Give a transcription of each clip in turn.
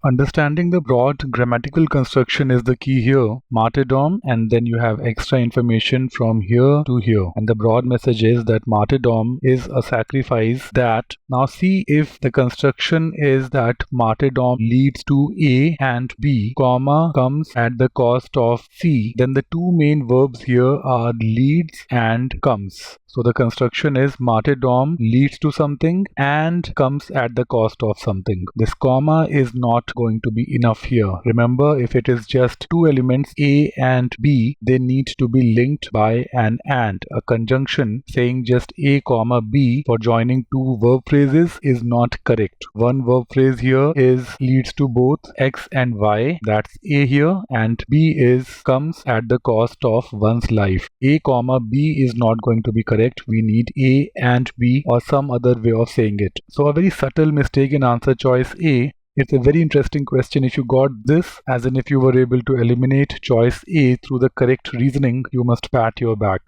Understanding the broad grammatical construction is the key here. Martyrdom, and then you have extra information from here to here. And the broad message is that martyrdom is a sacrifice that. Now see if the construction is that martyrdom leads to A and B, comma comes at the cost of C. Then the two main verbs here are leads and comes. So the construction is martyrdom leads to something and comes at the cost of something. This comma is not going to be enough here. Remember, if it is just two elements A and B, they need to be linked by an and. A conjunction saying just A comma B for joining two verb phrases is not correct. One verb phrase here is leads to both X and Y, that's A here, and B is comes at the cost of one's life. A comma B is not going to be correct. We need A and B or some other way of saying it. So a very subtle mistake in answer choice A. It's a very interesting question. If you got this, as in if you were able to eliminate choice A through the correct reasoning, you must pat your back.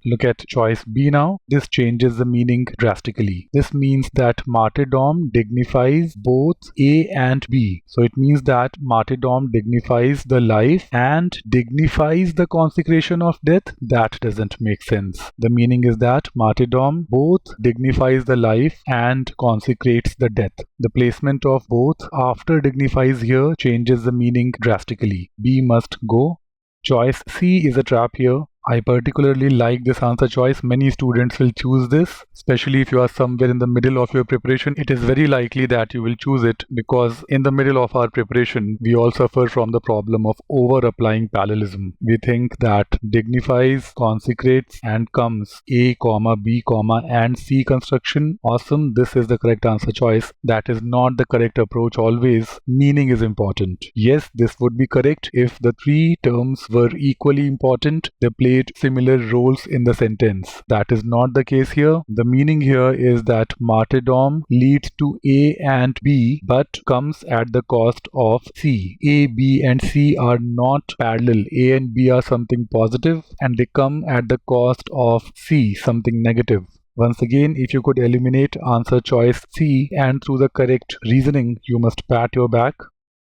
Look at choice B now. This changes the meaning drastically. This means that martyrdom dignifies both A and B. So it means that martyrdom dignifies the life and dignifies the consecration of death. That doesn't make sense. The meaning is that martyrdom both dignifies the life and consecrates the death. The placement of both after dignifies here changes the meaning drastically. B must go. Choice C is a trap here. I particularly like this answer choice. Many students will choose this, especially if you are somewhere in the middle of your preparation. It is very likely that you will choose it because in the middle of our preparation, we all suffer from the problem of over-applying parallelism. We think that dignifies, consecrates, and comes A, B, and C construction. Awesome, this is the correct answer choice. That is not the correct approach always. Meaning is important. Yes, this would be correct if the three terms were equally important. They played similar roles in the sentence. That is not the case here. The meaning here is that martyrdom leads to A and B but comes at the cost of C. A, B and C are not parallel. A and B are something positive and they come at the cost of C, something negative. Once again, if you could eliminate answer choice C and through the correct reasoning, you must pat your back.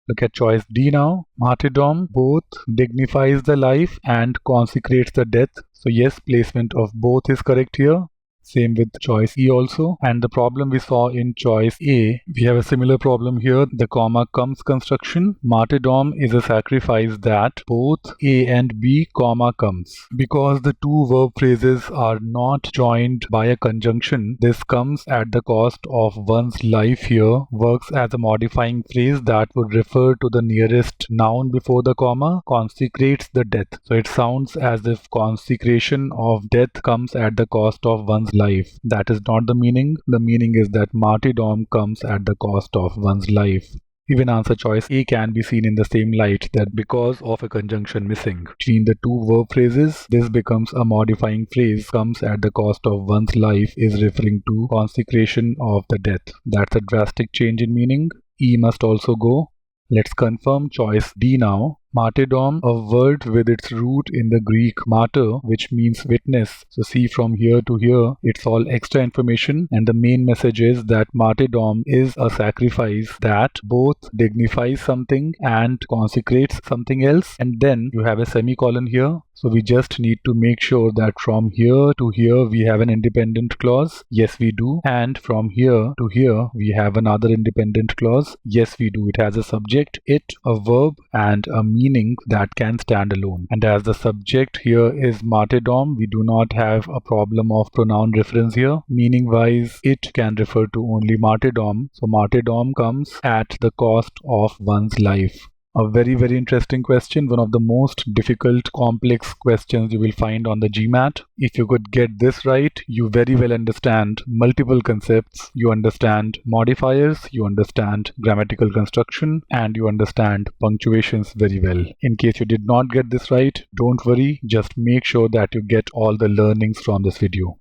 Look at choice D now. Martyrdom both dignifies the life and consecrates the death. So yes, placement of both is correct here. Same with choice E also. And the problem we saw in choice A, we have a similar problem here. The comma comes construction. Martyrdom is a sacrifice that both A and B comma comes. Because the two verb phrases are not joined by a conjunction, this comes at the cost of one's life here works as a modifying phrase that would refer to the nearest noun before the comma, consecrates the death. So it sounds as if consecration of death comes at the cost of one's life. That is not the meaning. The meaning is that martyrdom comes at the cost of one's life. Even answer choice A can be seen in the same light, that because of a conjunction missing between the two verb phrases, this becomes a modifying phrase. Comes at the cost of one's life is referring to consecration of the death. That's a drastic change in meaning. E must also go. Let's confirm choice D now. Martyrdom, a word with its root in the Greek martyr, which means witness. So see, from here to here, it's all extra information, and the main message is that martyrdom is a sacrifice that both dignifies something and consecrates something else. And then you have a semicolon here. So we just need to make sure that from here to here we have an independent clause. Yes, we do. And from here to here we have another independent clause. Yes, we do. It has a subject, it, a verb, and a meaning that can stand alone. And as the subject here is martyrdom, we do not have a problem of pronoun reference here. Meaning wise, it can refer to only martyrdom. So martyrdom comes at the cost of one's life. A very, very interesting question. One of the most difficult, complex questions you will find on the GMAT. If you could get this right, you very well understand multiple concepts. You understand modifiers, you understand grammatical construction, and you understand punctuations very well. In case you did not get this right, don't worry. Just make sure that you get all the learnings from this video.